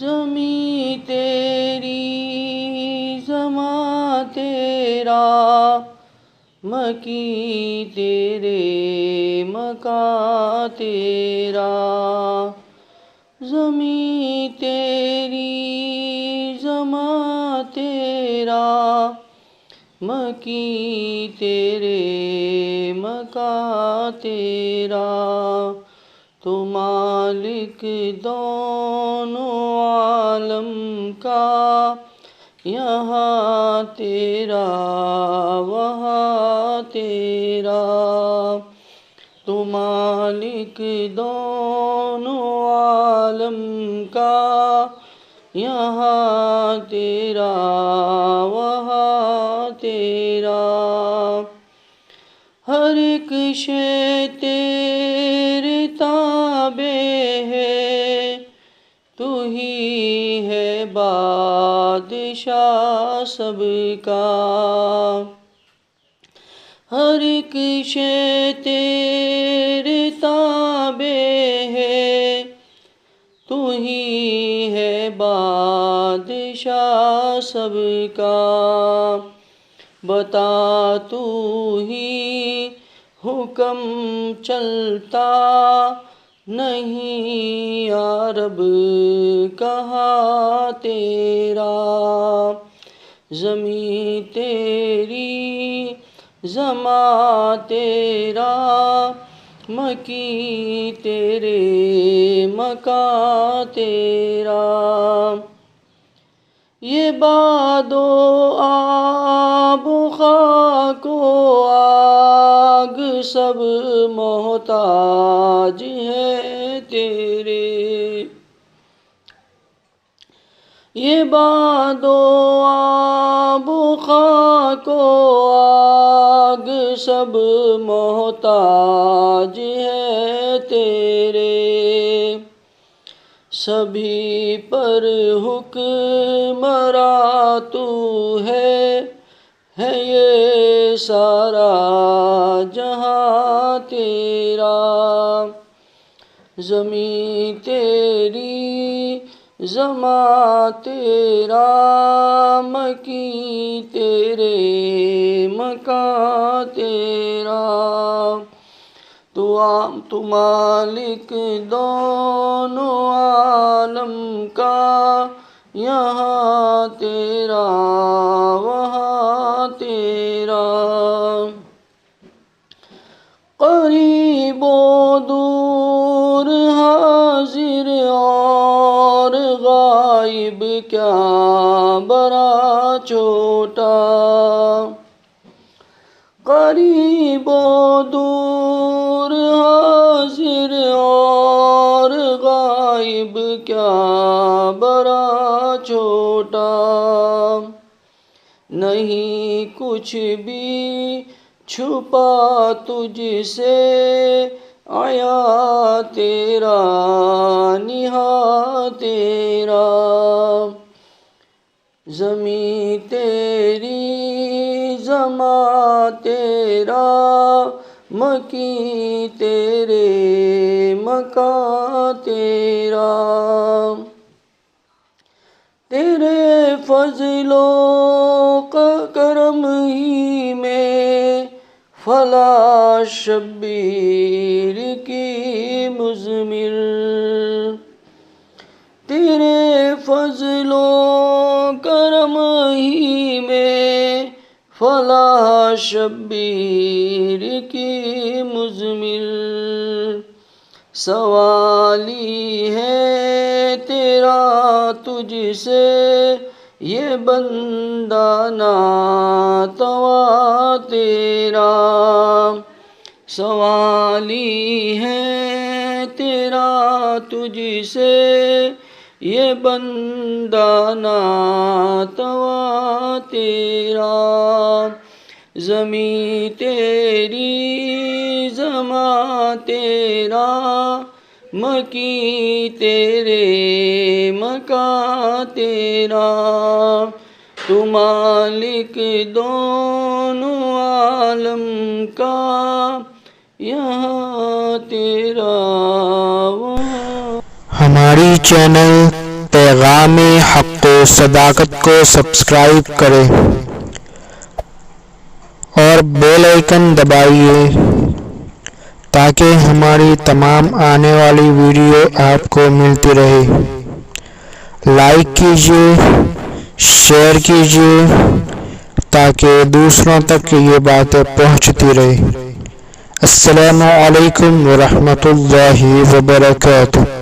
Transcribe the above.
زمیں تیری زماں تیرا، مکی تیرے مکاں تیرا۔ زمیں تیری زماں تیرا، مکی تیرے مکاں تیرا۔ تو مالک دونوں عالم کا، یہاں تیرا وہاں تیرا۔ تو مالک دونوں عالم کا، یہاں تیرا وہاں تیرا۔ ہر ایک شے تیرے تابع ہے، تو ہی ہے بادشاہ سب کا۔ ہر ایک شے تیرے تابع ہے، تو ہی ہے بادشاہ سب کا۔ بتا تو ہی حکم چلتا نہیں یا رب کہاں تیرا۔ زمیں تیری زماں تیرا، مکی تیرے مکاں تیرا۔ یہ باد و آب و خاک و آگ سب محتاج ہے تیرے۔ یہ باد و آب و خاک و آگ سب محتاج ہے تیرے۔ سبھی پر حکمراں تو ہے یہ سارا جہاں تیرا۔ زمیں تیری زماں تیرا، مکی تیرے مکاں تیرا۔ تو مالک دونوں عالم کا، یہاں تیرا وہاں تیرا۔ قریب و دور، حاضر اور غائب، کیا بڑا چھوٹا۔ قریب و دور، حاضر اور غائب، کیا بڑا چھوٹا۔ نہیں کچھ بھی چھپا تجھ سے، عیا تیرا نہاں تیرا۔ زمیں تیری زماں تیرا، مکی تیرے مکاں تیرا۔ تیرے فضل و کرم ہی میں، فلاں شبیر کی مضمر۔ تیرے فضل و کرم ہی میں، فلاں شبیر کی مضمر۔ سوالی ہے تیرا تجھ سے، یہ بندہ ناتواں تیرا۔ سوالی ہے تیرا تجھ سے، یہ بندہ ناتواں تیرا۔ زمیں تیری زماں تیرا، مکی تیرے مکاں تیرا۔ تو مالک دونوں عالم کا، یہاں تیرا وہاں۔ ہماری چینل پیغام حق و صداقت کو سبسکرائب کریں اور بیل آئیکن دبائیے تاکہ ہماری تمام آنے والی ویڈیو آپ کو ملتی رہے۔ لائک کیجیے، شیئر کیجیے تاکہ دوسروں تک یہ باتیں پہنچتی رہے۔ السلام علیکم ورحمۃ اللہ وبرکاتہ۔